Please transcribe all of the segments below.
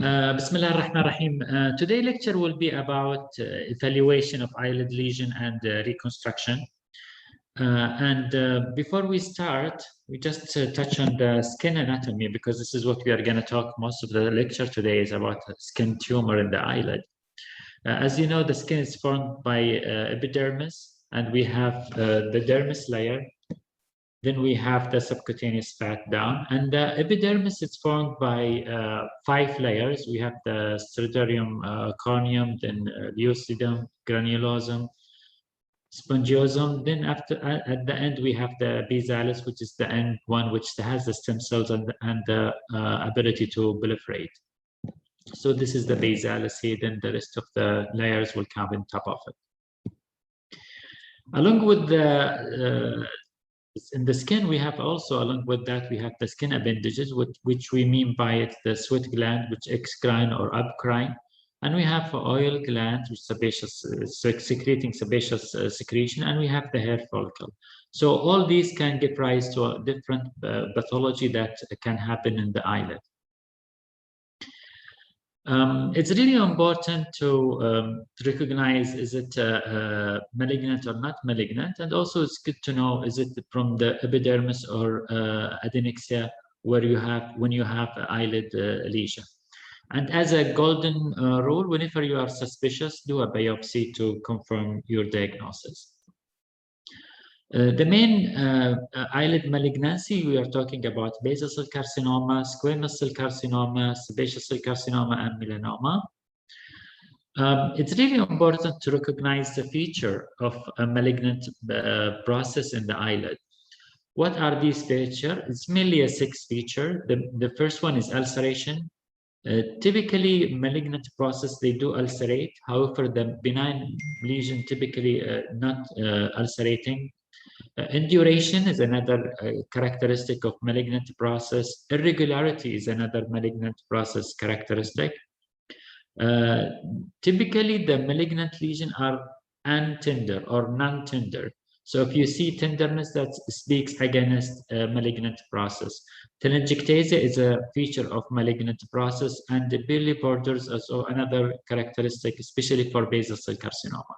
Bismillah ar-Rahman ar-Rahim. Today lecture will be about evaluation of eyelid lesion and reconstruction. Before we start, we just touch on the skin anatomy because this is what we are going to talk. Most of the lecture today is about skin tumor in the eyelid. As you know, the skin is formed by epidermis, and we have the dermis layer. Then we have the subcutaneous fat down, and the epidermis is formed by 5 layers. We have the striatum corneum, then lucidum, granulosum, spongiosum. Then at the end we have the basalis, which is the end one, which has the stem cells and the ability to proliferate. So this is the basalis here. Then the rest of the layers will come on top of it. Along with the in the skin, we have also, along with that, we have the skin appendages, which we mean by it the sweat gland, which excrine or apocrine, and we have oil gland, which sebaceous, secreting sebaceous secretion, and we have the hair follicle. So all these can give rise to a different pathology that can happen in the eyelid. It's really important to recognize, is it malignant or not malignant, and also it's good to know, is it from the epidermis or Adnxal when you have an eyelid lesion. And as a golden rule, whenever you are suspicious, do a biopsy to confirm your diagnosis. The main eyelid malignancy, we are talking about basal cell carcinoma, squamous cell carcinoma, sebaceous cell carcinoma, and melanoma. It's really important to recognize the feature of a malignant process in the eyelid. What are these features? It's mainly a 6 feature. The first one is ulceration. Typically, malignant process, they do ulcerate. However, the benign lesion typically not ulcerating. Induration is another characteristic of malignant process. Irregularity is another malignant process characteristic. Typically, the malignant lesions are untender or non-tender. So if you see tenderness, that speaks against malignant process. Telangiectasia is a feature of malignant process, and the pearly borders is also another characteristic, especially for basal cell carcinoma.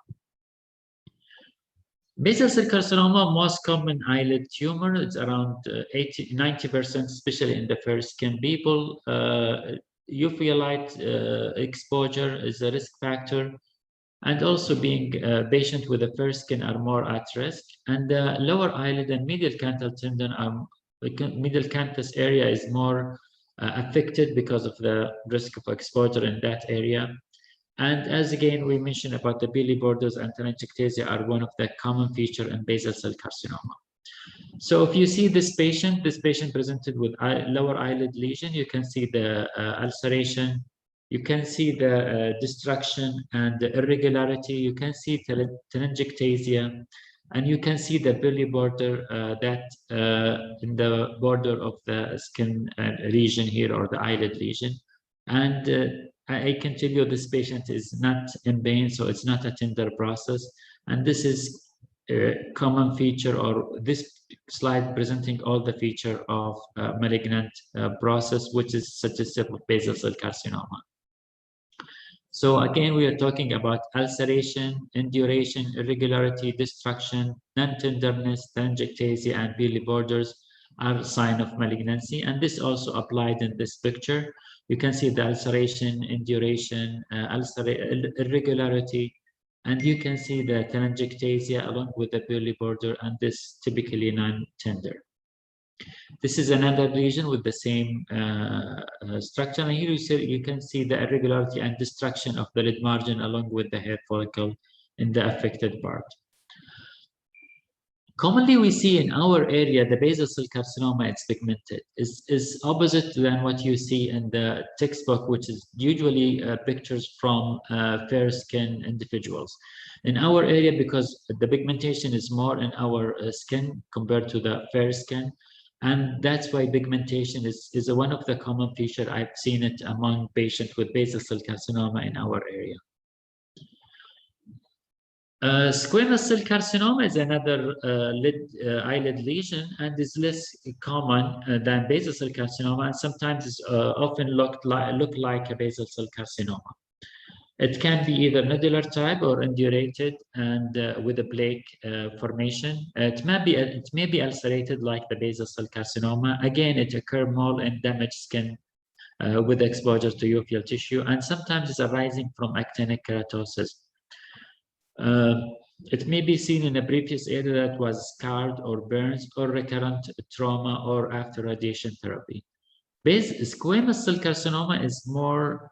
Basal cell carcinoma, most common eyelid tumor. It's around 90%, especially in the fair skin people. UV light exposure is a risk factor, and also being patient with the fair skin are more at risk. And the lower eyelid and medial canthal tendon, medial canthus area is more affected because of the risk of exposure in that area. And as again, we mentioned about the pearly borders and telangiectasia are one of the common features in basal cell carcinoma. So if you see this patient presented with lower eyelid lesion, you can see the ulceration, you can see the destruction and the irregularity, you can see telangiectasia, and you can see the pearly border in the border of the skin region here, or the eyelid lesion. And I can tell you this patient is not in pain, so it's not a tender process. And this is a common feature, or this slide presenting all the feature of malignant process, which is suggestive of basal cell carcinoma. So again, we are talking about ulceration, induration, irregularity, destruction, non-tenderness, telangiectasia, and pearly borders are a sign of malignancy. And this also applied in this picture. You can see the ulceration, induration, irregularity, and you can see the telangiectasia along with the pearly border, and this typically non-tender. This is another lesion with the same structure, and here you can see the irregularity and destruction of the lid margin along with the hair follicle in the affected part. Commonly, we see in our area the basal cell carcinoma, it's pigmented, is opposite than what you see in the textbook, which is usually pictures from fair skin individuals. In our area, because the pigmentation is more in our skin compared to the fair skin, and that's why pigmentation is one of the common features. I've seen it among patients with basal cell carcinoma in our area. Squamous cell carcinoma is another eyelid lesion and is less common than basal cell carcinoma, and sometimes is often look like a basal cell carcinoma. It can be either nodular type or indurated and with a plaque formation. It may be ulcerated like the basal cell carcinoma. Again, it occurs more in damaged skin with exposure to uveal tissue, and sometimes it's arising from actinic keratosis. It may be seen in a previous area that was scarred or burns or recurrent trauma or after radiation therapy. Squamous cell carcinoma is more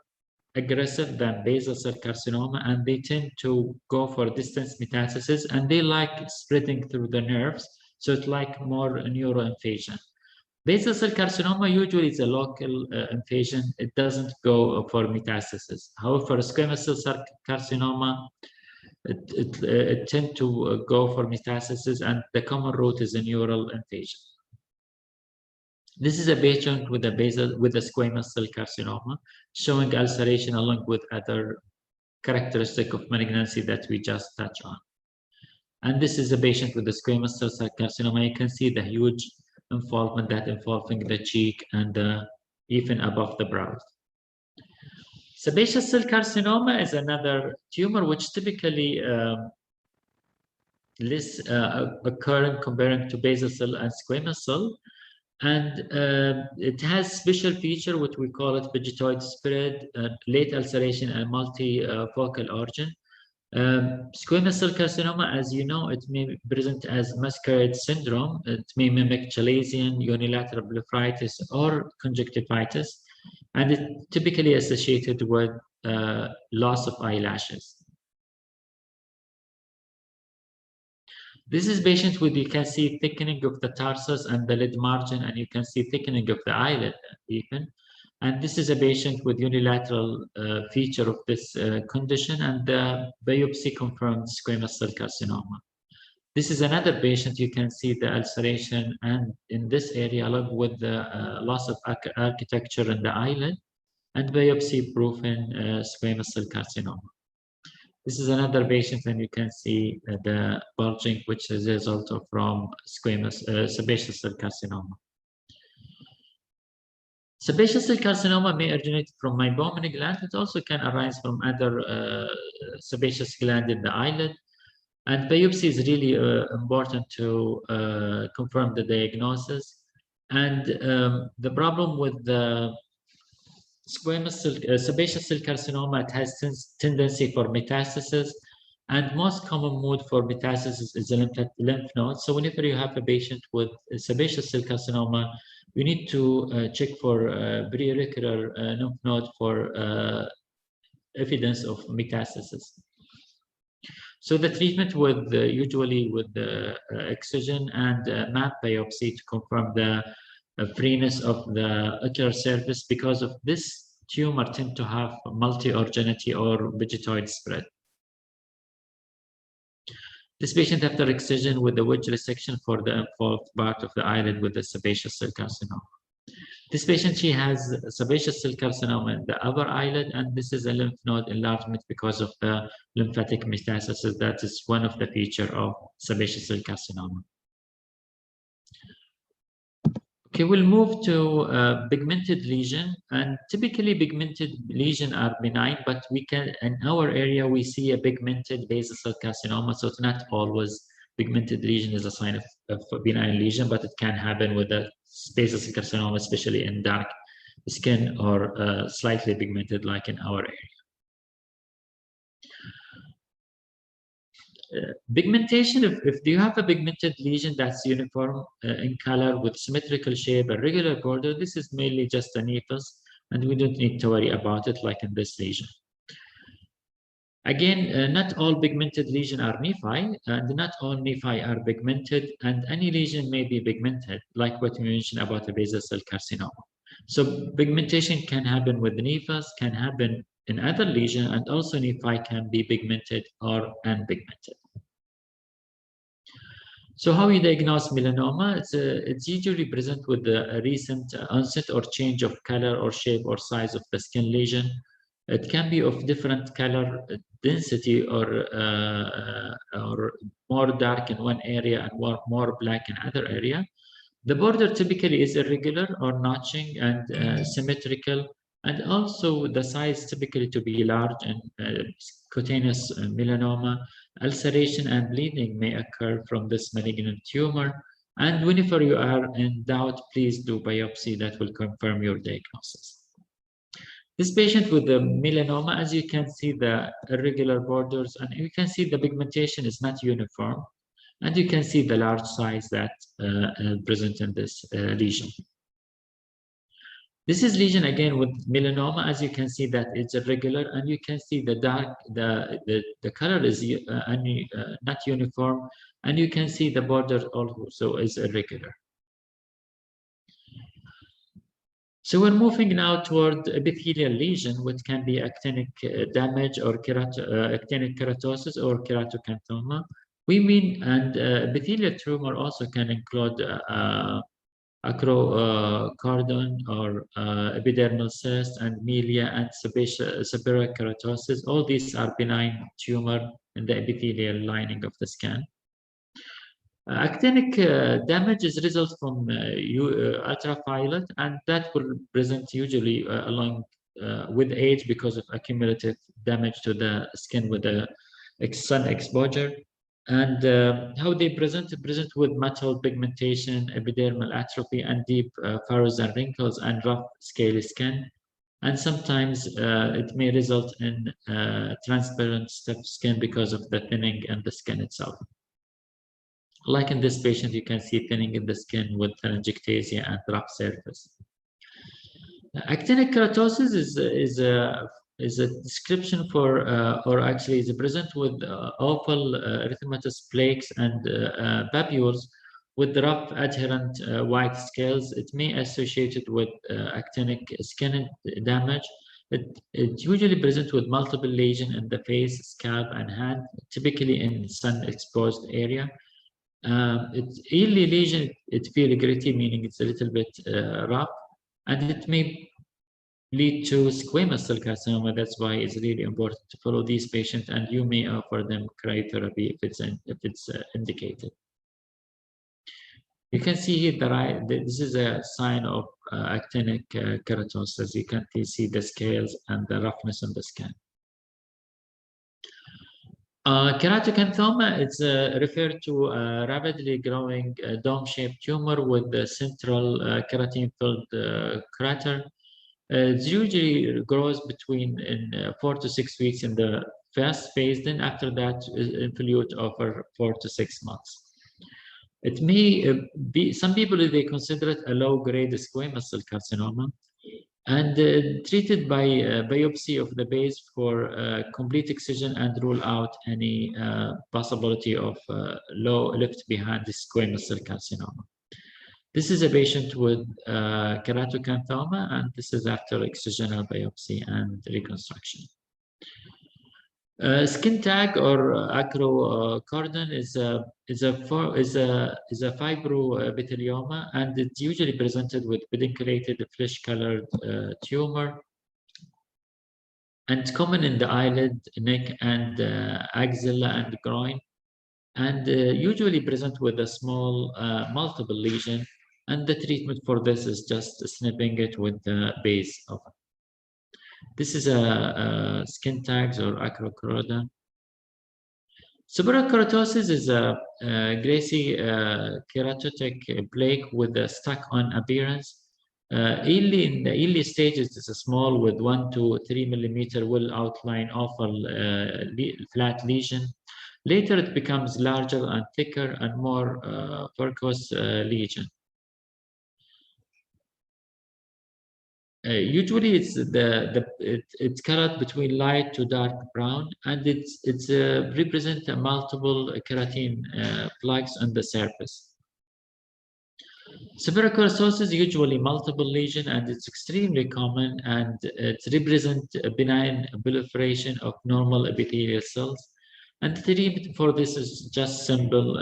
aggressive than basal cell carcinoma, and they tend to go for distance metastasis, and they like spreading through the nerves, so it's like more neuroinvasion. Basal cell carcinoma usually is a local invasion. It doesn't go for metastasis. However, squamous cell carcinoma, it tend to go for metastasis, and the common route is a neural invasion. This is a patient with a squamous cell carcinoma, showing ulceration along with other characteristic of malignancy that we just touched on. And this is a patient with a squamous cell carcinoma. You can see the huge involvement involving the cheek and even above the brows. Sebaceous cell carcinoma is another tumor which typically less occurring comparing to basal cell and squamous cell. And it has special feature, what we call it vegetoid spread, late ulceration, and multifocal origin. Squamous cell carcinoma, as you know, it may present as masquerade syndrome. It may mimic chalazion, unilateral blepharitis, or conjunctivitis, and it's typically associated with loss of eyelashes. This is patient with, you can see thickening of the tarsus and the lid margin, and you can see thickening of the eyelid even. And this is a patient with unilateral feature of this condition, and the biopsy confirmed squamous cell carcinoma. This is another patient. You can see the ulceration and in this area along with the loss of architecture in the eyelid, and biopsy proven squamous cell carcinoma. This is another patient, and you can see the bulging, which is a result of from sebaceous cell carcinoma. Sebaceous cell carcinoma may originate from meibomian gland. It also can arise from other sebaceous gland in the eyelid. And biopsy is really important to confirm the diagnosis. And the problem with the sebaceous cell carcinoma, it has tendency for metastasis, and most common mode for metastasis is the lymph node. So whenever you have a patient with sebaceous cell carcinoma, we need to check for periocular lymph node for evidence of metastasis. So the treatment with usually with the excision and map biopsy to confirm the freeness of the ocular surface, because of this tumor tend to have multi-originity or vegetoid spread. This patient after excision with the wedge resection for the involved part of the eyelid with the sebaceous cell carcinoma. This patient, she has sebaceous cell carcinoma in the upper eyelid, and this is a lymph node enlargement because of the lymphatic metastasis. That is one of the features of sebaceous cell carcinoma. Okay, we'll move to pigmented lesion, and typically pigmented lesion are benign, but we can, in our area, we see a pigmented basal cell carcinoma, so it's not always pigmented lesion is a sign of a benign lesion, but it can happen with a basal cell carcinoma, especially in dark skin or slightly pigmented like in our area. Pigmentation, if you have a pigmented lesion that's uniform in color with symmetrical shape and regular border, this is mainly just a nephus, and we don't need to worry about it like in this lesion. Again, not all pigmented lesions are nephi, and not all nephi are pigmented, and any lesion may be pigmented, like what we mentioned about the basal cell carcinoma. So pigmentation can happen with nephus, can happen in other lesions, and also nephi can be pigmented or unpigmented. So how you diagnose melanoma? It's usually present with a recent onset or change of color or shape or size of the skin lesion. It can be of different color density or more dark in one area and more black in other area. The border typically is irregular or notching and symmetrical, and also the size typically to be large, and cutaneous melanoma, ulceration and bleeding may occur from this malignant tumor. And whenever you are in doubt, please do biopsy. That will confirm your diagnosis. This patient with the melanoma, as you can see the irregular borders, and you can see the pigmentation is not uniform, and you can see the large size that present in this lesion. This is lesion again with melanoma. As you can see that it's irregular, and you can see the dark, the color is not uniform, and you can see the border also is irregular. So we're moving now toward epithelial lesion, which can be actinic damage or actinic keratosis or keratocanthoma. We mean, and epithelial tumor also can include acrochordon or epidermal cyst and melia and seborrheic keratosis. All these are benign tumor in the epithelial lining of the skin. Actinic damage is result from ultraviolet, and that will present usually along with age because of accumulative damage to the skin with the sun exposure. And how they present with mottled pigmentation, epidermal atrophy, and deep furrows and wrinkles, and rough scaly skin. And sometimes it may result in transparent stiff skin because of the thinning in the skin itself. Like in this patient, you can see thinning in the skin with telangiectasia and rough surface. Actinic keratosis is a description for, or actually is present with oval erythematous plaques and papules with rough adherent white scales. It may be associated with actinic skin damage. It usually presents with multiple lesions in the face, scalp, and hand, typically in sun-exposed area. It's early lesion, it feels gritty, meaning it's a little bit rough, and it may lead to squamous cell carcinoma. That's why it's really important to follow these patients, and you may offer them cryotherapy if it's indicated. You can see here this is a sign of actinic keratosis. You can see the scales and the roughness on the skin. Keratocanthoma is referred to a rapidly growing dome-shaped tumor with the central keratin-filled crater. It usually grows between 4 to 6 weeks in the first phase, then after that involute over 4 to 6 months. It may be, some people, they consider it a low-grade squamous cell carcinoma, and treated by biopsy of the base for complete excision and rule out any possibility of left behind the squamous cell carcinoma. This is a patient with keratocanthoma, and this is after excisional biopsy and reconstruction. Skin tag or acrochordon is a fibroepithelioma, and it's usually presented with pedunculated flesh-colored tumor, and common in the eyelid, neck, and axilla and groin, and usually present with a small multiple lesion. And the treatment for this is just snipping it with the base of it. This is a skin tags or acrochordon. Seborrheic keratosis is a greasy keratotic plaque with a stuck-on appearance. In the early stages, it's a small with 1 to 3 millimeter well-outlined oval flat lesion. Later, it becomes larger and thicker and more varicose lesion. Usually, it's colored between light to dark brown, and it's represent multiple keratin plaques on the surface. Seborrheic keratosis usually multiple lesion, and it's extremely common, and it represents a benign proliferation of normal epithelial cells. And the treatment for this is just simple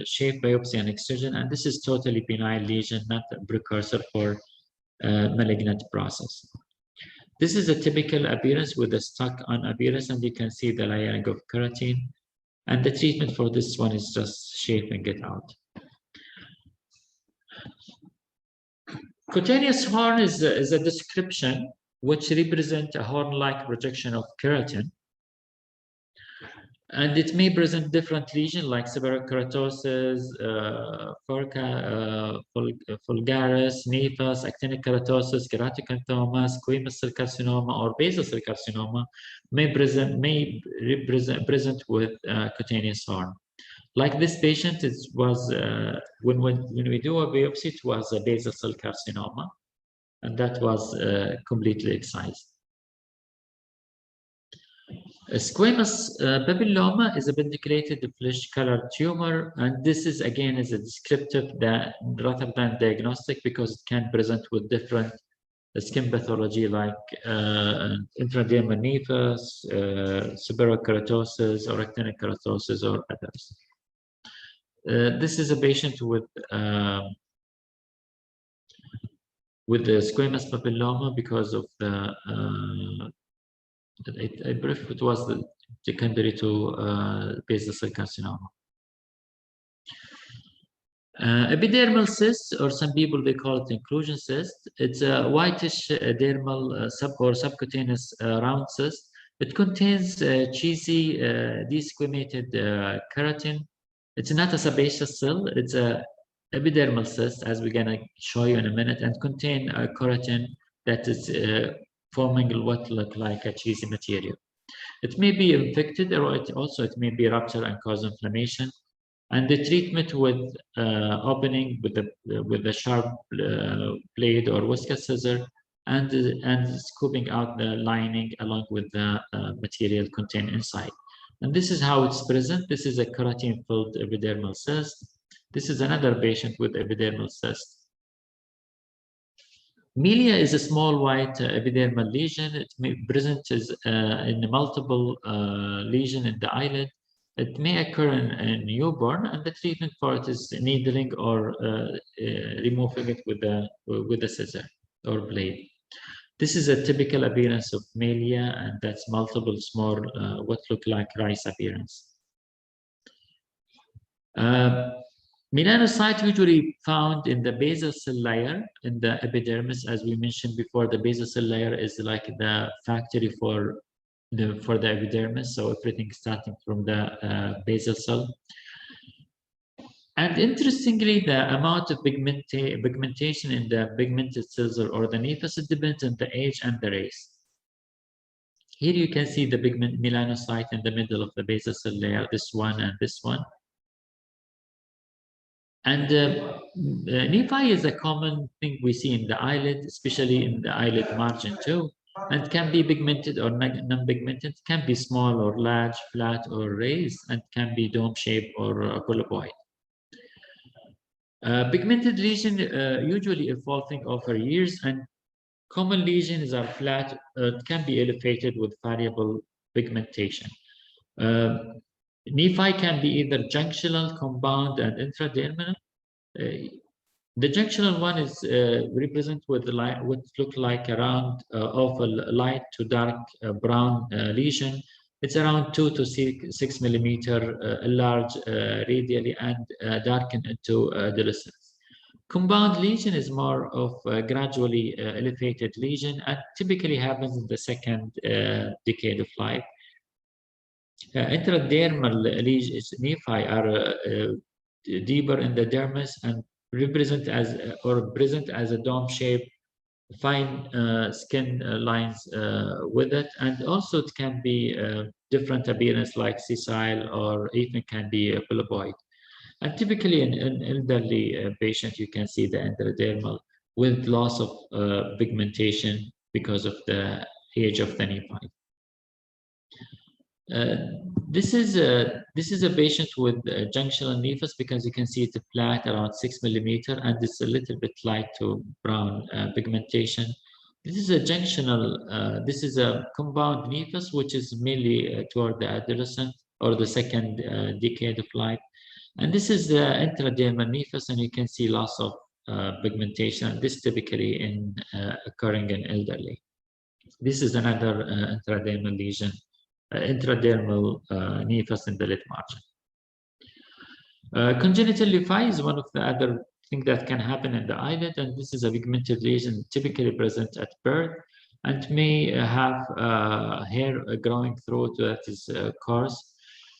shape biopsy and excision, and this is totally benign lesion, not a precursor for malignant process. This is a typical appearance with a stuck-on appearance, and you can see the layering of keratin. And the treatment for this one is just shaping it out. Cutaneous horn is a description which represents a horn-like projection of keratin. And it may present different lesions like seborrheic keratosis, vulgaris, nephus, actinic keratosis, keratocanthoma, squamous cell carcinoma, or basal cell carcinoma may present with cutaneous horn. Like this patient, it was when we do a biopsy, it was a basal cell carcinoma, and that was completely excised. A squamous papilloma is a pedunculated flesh-colored tumor, and this is again is a descriptive that rather than diagnostic, because it can present with different skin pathology like intradermal nephus, seborrheic keratosis, or actinic keratosis, or others. This is a patient with the squamous papilloma because of the I believe it was the secondary to basal cell carcinoma. Epidermal cyst, or some people they call it inclusion cyst. It's a whitish dermal subcutaneous round cyst. It contains cheesy desquamated keratin. It's not a sebaceous cell. It's a epidermal cyst, as we're gonna show you in a minute, and contain keratin that is forming what look like a cheesy material. It may be infected, or it may be ruptured and cause inflammation. And the treatment with opening with a sharp blade or whisker scissor, and scooping out the lining along with the material contained inside. And this is how it's present. This is a keratin-filled epidermal cyst. This is another patient with epidermal cyst. Melia is a small white epidermal lesion. It may present as in multiple lesion in the eyelid. It may occur in newborn, and the treatment for it is needling or removing it with a scissor or blade. This is a typical appearance of melia, and that's multiple small what look like rice appearance. Melanocyte usually found in the basal cell layer in the epidermis. As we mentioned before, the basal cell layer is like the factory for the epidermis, so everything starting from the basal cell. And interestingly, the amount of pigmentation in the pigmented cells or the nephus, it depends on the age and the race. Here you can see the pigment melanocyte in the middle of the basal cell layer, this one and this one. And nephi is a common thing we see in the eyelid, especially in the eyelid margin too, and can be pigmented or non-pigmented, can be small or large, flat or raised, and can be dome-shaped or polypoid. Pigmented lesion usually evolving over years, and common lesions are flat, can be elevated with variable pigmentation. Nephi can be either junctional, compound, and intradermal. The junctional one is represented with what look like a round oval light to dark brown lesion. It's around 2 to 6 millimeter large radially and darken into adolescence. Compound lesion is more of a gradually elevated lesion, and typically happens in the second decade of life. Intradermal lesions, nephi, are deeper in the dermis and represent as or present as a dome-shaped fine skin lines with it, and also it can be different appearance like sessile, or even can be polypoid. And typically in elderly patient, you can see the intradermal with loss of pigmentation because of the age of the nephi. This is a patient with junctional nephus, because you can see it's flat around 6 millimeter, and it's a little bit light to brown pigmentation. This is a junctional. This is a compound nephus, which is mainly toward the adolescent or the second decade of life. And this is the intradermal nephus, and you can see loss of pigmentation. This typically occurring in elderly. This is another intradermal lesion, intradermal nevus in the lid margin. Congenital nevi is one of the other things that can happen in the eyelid, and this is a pigmented lesion typically present at birth and may have hair growing through it that is coarse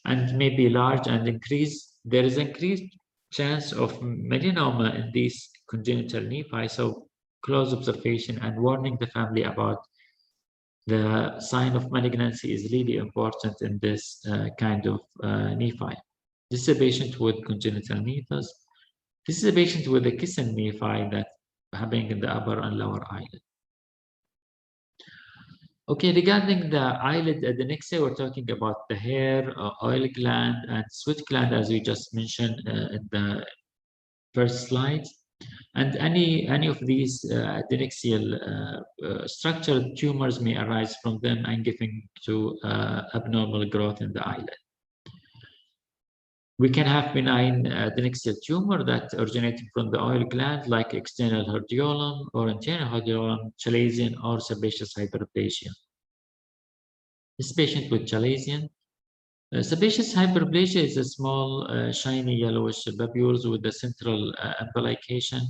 and may be large and increased. There is increased chance of melanoma in these congenital nevi, so close observation and warning the family about the sign of malignancy is really important in this kind of nevi. This is a patient with congenital nevus. This is a patient with a kissing nevi that happening in the upper and lower eyelid. Okay, regarding the eyelid Adnxal, we're talking about the hair, oil gland, and sweat gland, as we just mentioned in the first slide. And any of these adnexal structural tumors may arise from them and giving to abnormal growth in the eyelid. We can have benign adnexal tumor that originating from the oil gland, like external hordeolum or internal hordeolum, chalazion, or sebaceous hyperplasia. This patient with chalazion. Sebaceous hyperplasia is a small, shiny yellowish papules with the central embolication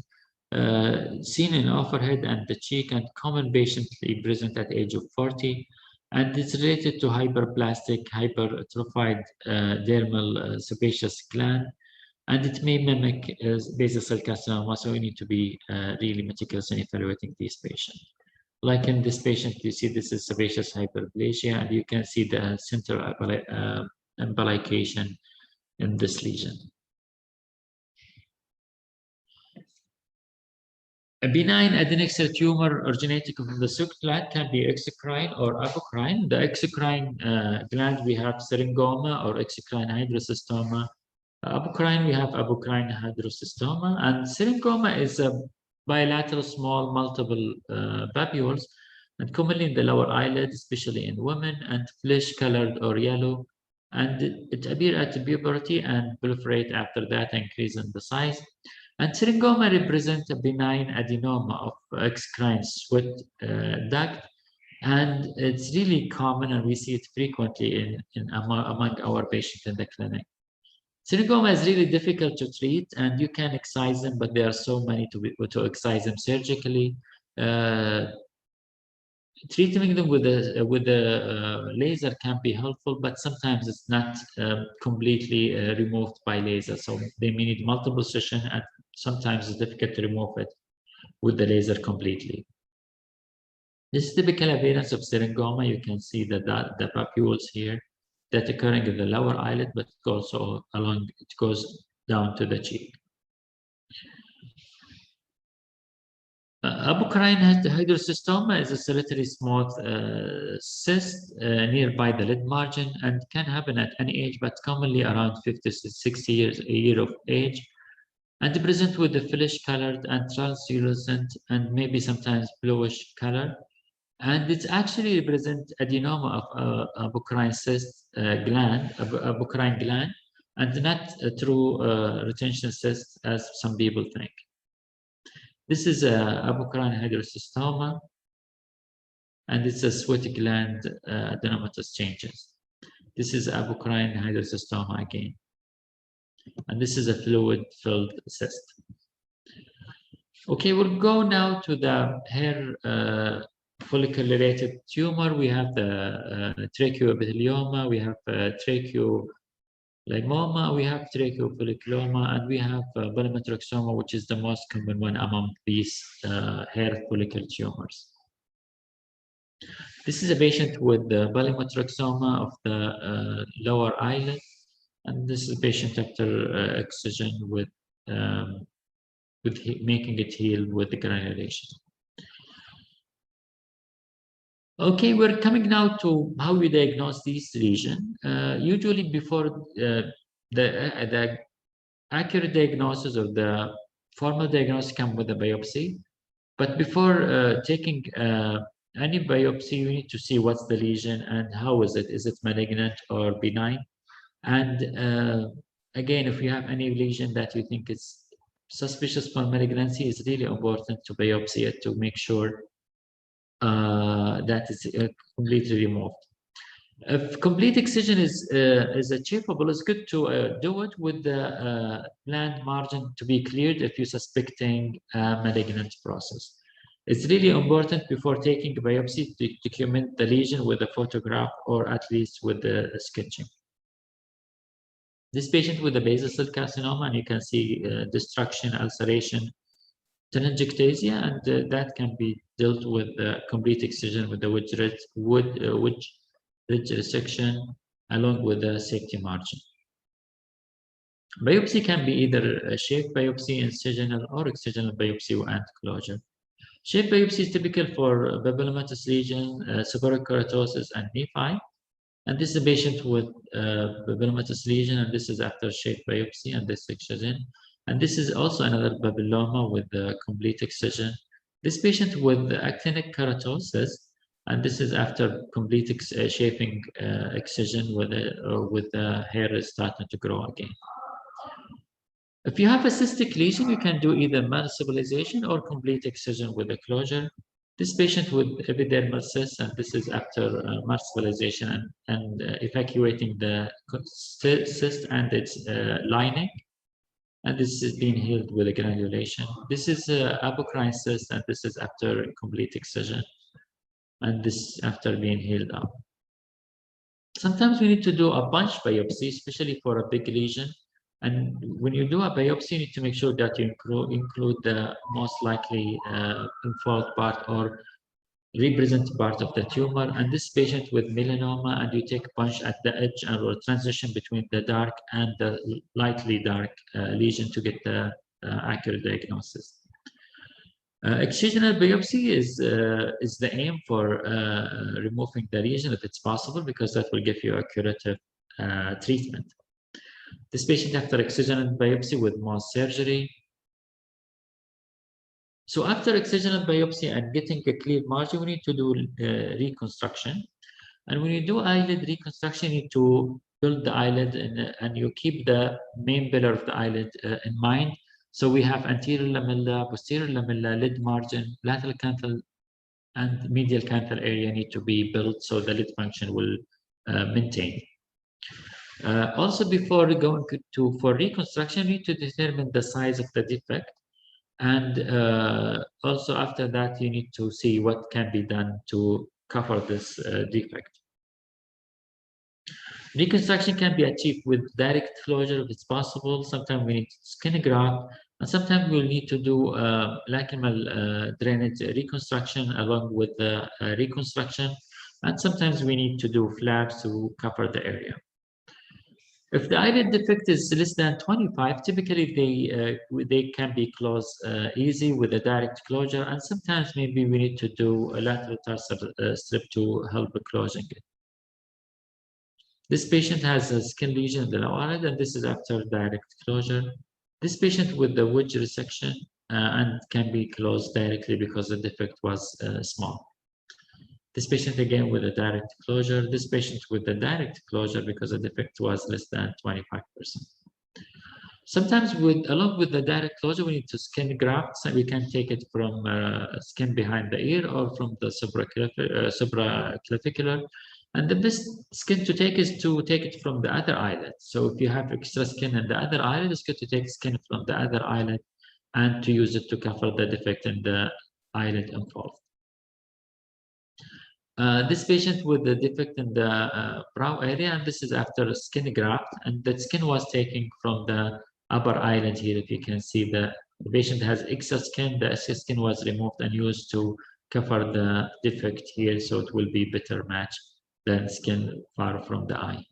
seen in overhead and the cheek, and common patiently present at age of 40. And it's related to hyperplastic, hypertrophied dermal sebaceous gland, and it may mimic basal cell carcinoma, so we need to be really meticulous in evaluating these patients. Like in this patient, you see this is sebaceous hyperplasia, and you can see the central embolication in this lesion. A benign adnexal tumor originating from the sweat gland can be exocrine or apocrine. The exocrine gland, we have Syringoma or exocrine hydrocystoma. Apocrine, we have Apocrine Hydrocystoma. And Syringoma is a bilateral small multiple papules, and commonly in the lower eyelid, especially in women, and flesh-colored or yellow. And it appears at puberty and proliferate after that, increase in the size. And Syringoma represents a benign adenoma of exocrine sweat duct, and it's really common, and we see it frequently among our patients in the clinic. Syringoma is really difficult to treat, and you can excise them, but there are so many to excise them surgically. Treating them with a laser can be helpful, but sometimes it's not completely removed by laser. So they may need multiple sessions, and sometimes it's difficult to remove it with the laser completely. This is typical appearance of Syringoma. You can see the papules here that occurring in the lower eyelid, but also along, it goes down to the cheek. Apocrine hydrocystoma is a solitary smooth cyst nearby the lid margin, and can happen at any age, but commonly around 50 to 60 years of age, and present with a flesh-colored and translucent and maybe sometimes bluish color. And it actually represents adenoma of apocrine cyst apocrine gland, and not a true retention cyst as some people think. This is a apocrine hydrocystoma, and it's a sweat gland adenomatous changes. This is apocrine hydrocystoma again, and this is a fluid-filled cyst. Okay, we'll go now to the hair follicle-related tumor. We have the tracheoepithelioma, we have tracheolymoma, we have tracheofolliculoma, and we have polymetrixoma, which is the most common one among these hair follicle tumors. This is a patient with the polymetrixoma of the lower eyelid, and this is a patient after excision with making it heal with the granulation. Okay, we're coming now to how we diagnose this lesion. Usually before the accurate diagnosis or the formal diagnosis come with a biopsy, but before taking any biopsy, you need to see what's the lesion and how is it? Is it malignant or benign? And again, if you have any lesion that you think is suspicious for malignancy, it's really important to biopsy it to make sure that is completely removed. If complete excision is achievable, it's good to do it with the planned margin to be cleared if you're suspecting a malignant process. It's really important before taking a biopsy to document the lesion with a photograph or at least with the sketching. This patient with a basal cell carcinoma, and you can see destruction, ulceration, telangiectasia, and that can be dealt with complete excision with the wedge ridge resection along with the safety margin. Biopsy can be either a shape biopsy, incisional, or excisional biopsy and closure. Shape biopsy is typical for papillomatous lesion, seborrheic keratosis, and Nevi. And this is a patient with papillomatous lesion, and this is after shape biopsy and this excision. And this is also another papilloma with the complete excision. This patient with actinic keratosis, and this is after complete shaping excision with the hair is starting to grow again. If you have a cystic lesion, you can do either municipalization or complete excision with a closure. This patient with epidermal cyst, and this is after municipalization and evacuating the cyst and its lining, and this is being healed with a granulation. This is apocrine cyst, and this is after complete excision, and this after being healed up. Sometimes we need to do a bunch biopsy, especially for a big lesion. And when you do a biopsy, you need to make sure that you include the most likely involved part or represent part of the tumor. And this patient with melanoma, and you take a punch at the edge or transition between the dark and the lightly dark lesion to get the accurate diagnosis. Excisional biopsy is the aim for removing the lesion if it's possible, because that will give you a curative treatment. This patient after excisional biopsy with Mohs surgery. So after excisional biopsy and getting a clear margin, we need to do reconstruction. And when you do eyelid reconstruction, you need to build the eyelid and you keep the main pillar of the eyelid in mind. So we have anterior lamella, posterior lamella, lid margin, lateral canthal, and medial canthal area need to be built so the lid function will maintain. Also, before going for reconstruction, you need to determine the size of the defect. And also after that, you need to see what can be done to cover this defect. Reconstruction can be achieved with direct closure if it's possible. Sometimes we need skin graft, and sometimes we'll need to do lacrimal drainage reconstruction along with the reconstruction. And sometimes we need to do flaps to cover the area. If the eyelid defect is less than 25, typically they can be closed easy with a direct closure, and sometimes maybe we need to do a lateral tarsal strip to help closing it. This patient has a skin lesion in the lower eyelid, and this is after direct closure. This patient with the wedge resection and can be closed directly because the defect was small. This patient again with a direct closure. This patient with a direct closure because the defect was less than 25%. Sometimes along with the direct closure, we need to skin graft. So we can take it from skin behind the ear or from the supraclavicular. And the best skin to take is to take it from the other eyelid. So if you have extra skin in the other eyelid, it's good to take skin from the other eyelid and to use it to cover the defect in the eyelid involved. This patient with the defect in the brow area, and this is after a skin graft, and that skin was taken from the upper eyelid here. If you can see, the patient has excess skin. The excess skin was removed and used to cover the defect here, so it will be better match than skin far from the eye.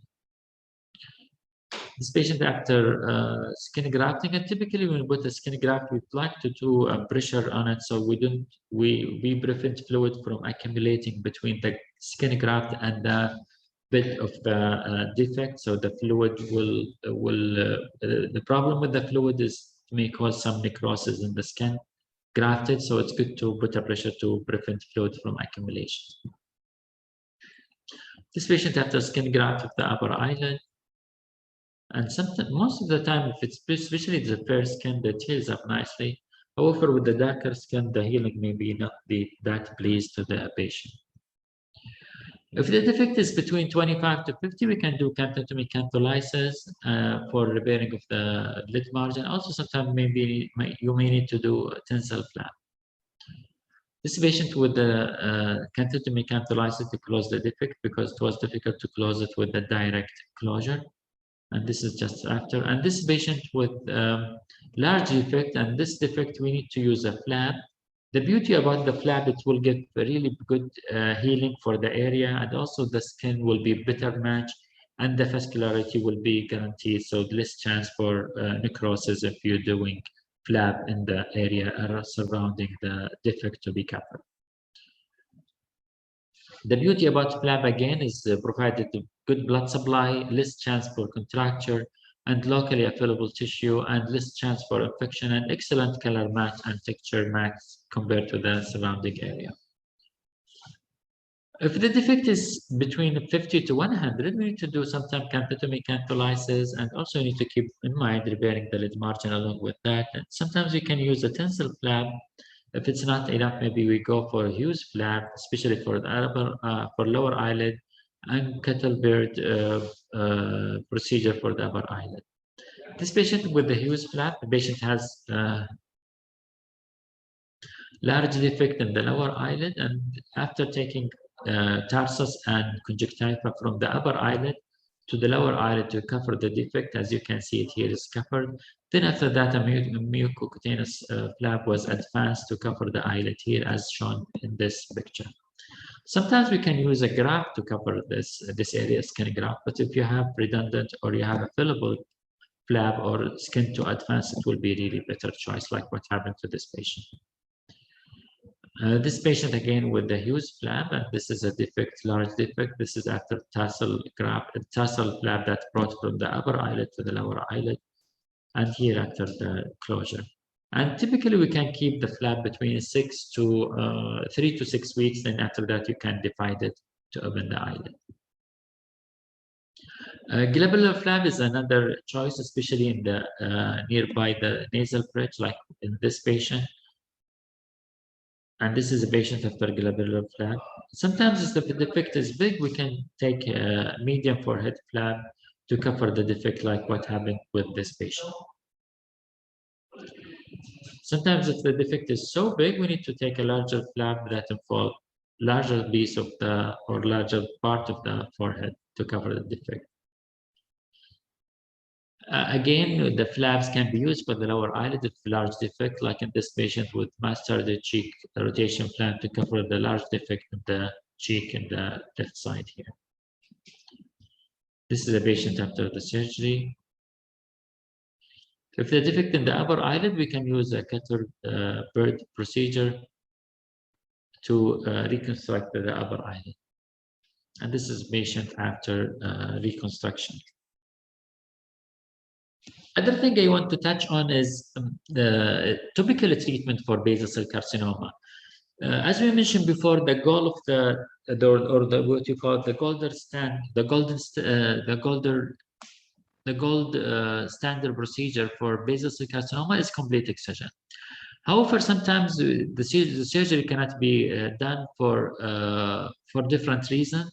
This patient after skin grafting, and typically when we put the skin graft, we'd like to do a pressure on it, so we prevent fluid from accumulating between the skin graft and the bit of the defect. So the fluid the problem with the fluid is it may cause some necrosis in the skin grafted, so it's good to put a pressure to prevent fluid from accumulation. This patient after skin graft of the upper eyelid. And sometimes, most of the time, if it's especially the fair skin that heals up nicely, However, with the darker skin, the healing may be not be that pleased to the patient. If the defect is between 25 to 50, we can do canthectomy cantholisis for repairing of the lid margin. Also, sometimes you may need to do a tensile flap. This patient with the canthectomy cantholisis to close the defect because it was difficult to close it with the direct closure. And this is just after. And this patient with large defect, and this defect, we need to use a flap. The beauty about the flap, it will give a really good healing for the area, and also the skin will be better match, and the vascularity will be guaranteed. So less chance for necrosis if you're doing flap in the area surrounding the defect to be covered. The beauty about flap again is provided good blood supply, less chance for contracture, and locally available tissue, and less chance for infection, and excellent color match and texture match compared to the surrounding area. If the defect is between 50 to 100, we need to do sometimes canthectomy cantholisis, and also need to keep in mind repairing the lid margin along with that. And sometimes we can use a tensile flap. If it's not enough, maybe we go for a Hughes flap, especially for the for lower eyelid, and Cutler procedure for the upper eyelid. This patient with the Hughes flap, the patient has large defect in the lower eyelid, and after taking tarsus and conjunctiva from the upper eyelid to the lower eyelid to cover the defect, as you can see it here is covered. Then after that, a mucocutaneous flap was advanced to cover the eyelid here as shown in this picture. Sometimes we can use a graft to cover this area, skin graft, but if you have redundant or you have a fillable flap or skin to advance, it will be really better choice, like what happened to this patient. This patient again with the Hughes flap, and this is a defect, large defect. This is after tarsal flap that brought from the upper eyelid to the lower eyelid, and here after the closure. And typically we can keep the flap between 3 to 6 weeks. Then after that, you can divide it to open the eyelid. Glabellar flap is another choice, especially in the nearby the nasal bridge, like in this patient. And this is a patient after glabellar flap. Sometimes if the defect is big, we can take a medium forehead flap to cover the defect, like what happened with this patient. Sometimes if the defect is so big, we need to take a larger flap that involves larger piece of the or larger part of the forehead to cover the defect. Again, the flaps can be used for the lower eyelid if large defect, like in this patient with Mustarde cheek rotation flap to cover the large defect of the cheek in the left side here. This is a patient after the surgery. If the defect in the upper eyelid, we can use a Cutler bird procedure to reconstruct the upper eyelid. And this is patient after reconstruction. Other thing I want to touch on is the topical treatment for basal cell carcinoma. As we mentioned before, the goal of what you call the gold standard procedure for basal cell carcinoma is complete excision. However, sometimes the surgery cannot be done for different reasons.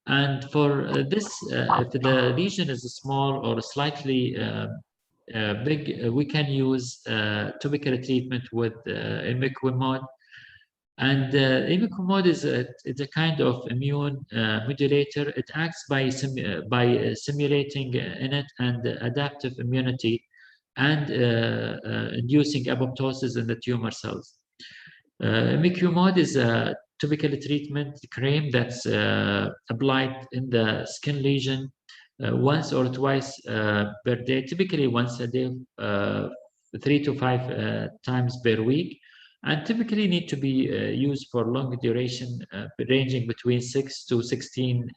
And for this, if the lesion is small or slightly big, we can use topical treatment with imiquimod. And imiquimod is a kind of immune modulator. It acts by simulating innate and adaptive immunity and inducing apoptosis in the tumor cells. Imiquimod is a topical treatment cream that's applied in the skin lesion once or twice per day, typically once a day, 3 to 5 times per week, and typically need to be used for long duration, ranging between 6 to 16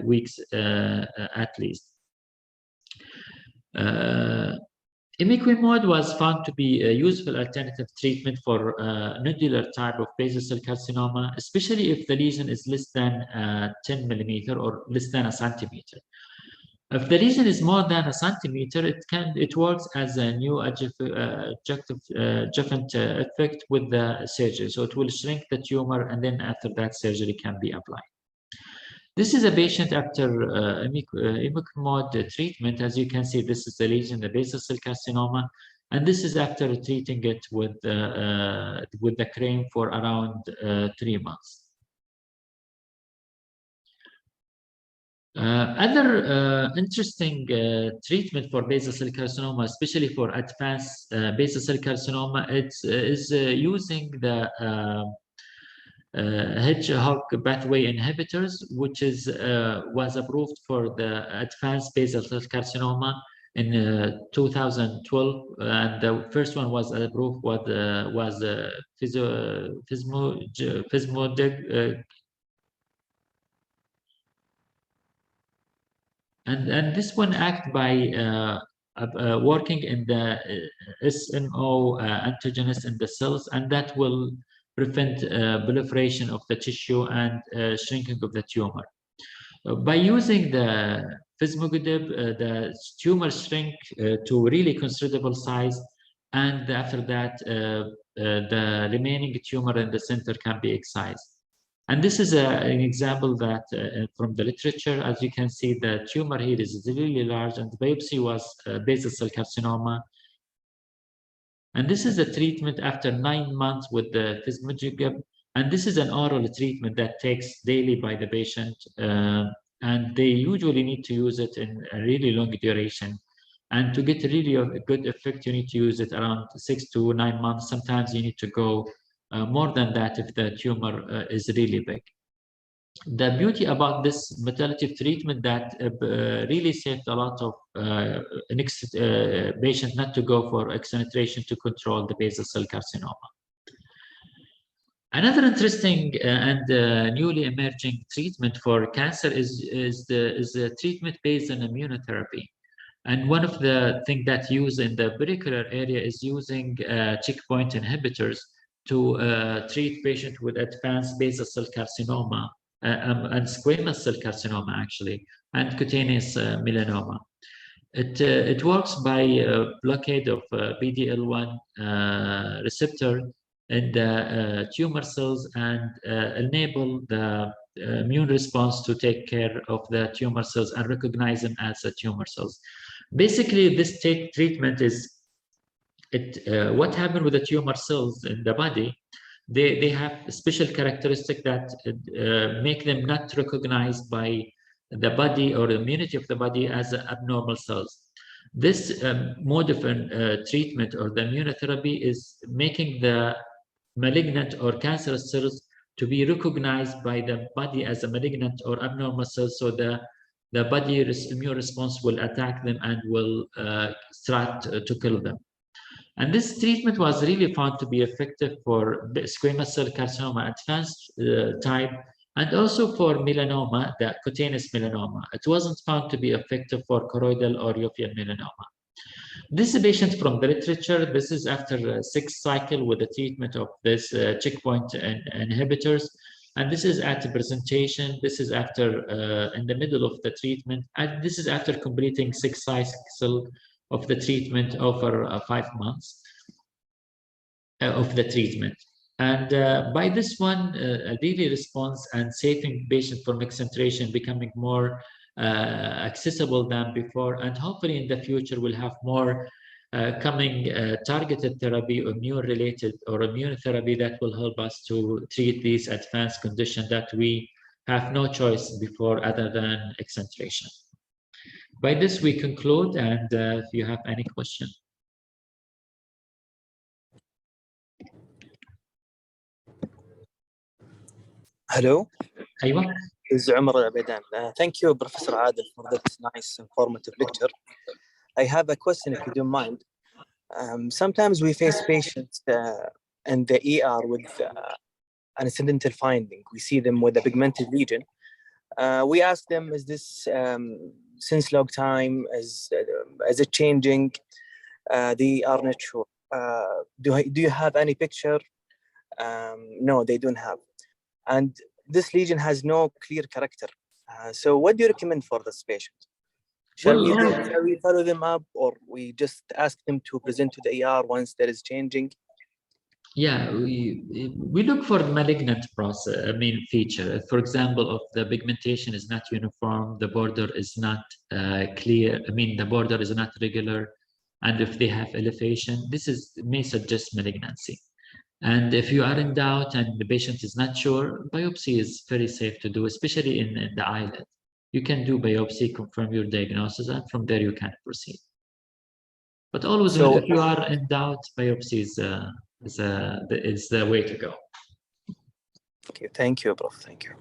weeks at least. Imiquimod was found to be a useful alternative treatment for nodular type of basal cell carcinoma, especially if the lesion is less than 10 millimeter or less than a centimeter. If the lesion is more than a centimeter, it works as a new adjuvant effect with the surgery. So it will shrink the tumor, and then after that, surgery can be applied. This is a patient after imicmod treatment. As you can see, this is the lesion, the basal cell carcinoma, and this is after treating it with the cream for around 3 months. Other interesting treatment for basal cell carcinoma, especially for advanced basal cell carcinoma, is using the hedgehog pathway inhibitors, which was approved for the advanced basal cell carcinoma in 2012, and the first one was approved was Fismodeg. And this one act by working in the SMO antigens in the cells, and that will prevent proliferation of the tissue and shrinking of the tumor. By using the Fismogidib, the tumor shrink to really considerable size, and after that, the remaining tumor in the center can be excised. And this is an example that from the literature, as you can see, the tumor here is really large, and the biopsy was basal cell carcinoma. And this is a treatment after 9 months with the Fismogidib. And this is an oral treatment that takes daily by the patient. And they usually need to use it in a really long duration. And to get really a good effect, you need to use it around 6 to 9 months. Sometimes you need to go more than that if the tumor is really big. The beauty about this modality of treatment that really saved a lot of patients not to go for excineration to control the basal cell carcinoma. Another interesting and newly emerging treatment for cancer is a treatment based on immunotherapy. And one of the things that used in the peripheral area is using checkpoint inhibitors to treat patients with advanced basal cell carcinoma and squamous cell carcinoma, actually, and cutaneous melanoma. It works by blockade of PD-L1 receptor in the tumor cells and enable the immune response to take care of the tumor cells and recognize them as the tumor cells. Basically, this treatment is what happened with the tumor cells in the body. They have special characteristics that make them not recognized by the body or the immunity of the body as abnormal cells. This mode of treatment or the immunotherapy is making the malignant or cancerous cells to be recognized by the body as a malignant or abnormal cells, so the body's immune response will attack them and will start to kill them. And this treatment was really found to be effective for squamous cell carcinoma advanced type, and also for melanoma, the cutaneous melanoma. It wasn't found to be effective for choroidal or uveal melanoma. This patient from the literature, this is after 6 cycles with the treatment of this checkpoint inhibitors. And this is at the presentation. This is after in the middle of the treatment. And this is after completing 6 cycles of the treatment over 5 months of the treatment. And by this one, really response and saving patient from excineration becoming more accessible than before. And hopefully in the future, we'll have more coming targeted therapy, immune-related or immunotherapy that will help us to treat these advanced conditions that we have no choice before other than excineration. By this, we conclude, and if you have any question. Hello. Aywa. This is Umar Al-Abedan. Thank you, Professor Adel, for that nice, informative lecture. I have a question, if you don't mind. Sometimes we face patients in the ER with an incidental finding. We see them with a pigmented lesion. We ask them, is this since log time? Is it changing? They are not sure. Do you have any picture? No, they don't have. And this lesion has no clear character. So what do you recommend for this patient? Shall Well, we follow them up, or we just ask them to present to the ER once there is changing? yeah, we look for malignant process, feature. For example, if the pigmentation is not uniform, the border is not clear, the border is not regular, and if they have elevation, may suggest malignancy. And if you are in doubt and the patient is not sure, biopsy is very safe to do, especially in the eyelid. You can do biopsy, confirm your diagnosis, and from there you can proceed. But always, if you are in doubt, biopsy is the way to go. Okay, thank you, Prof. Thank you.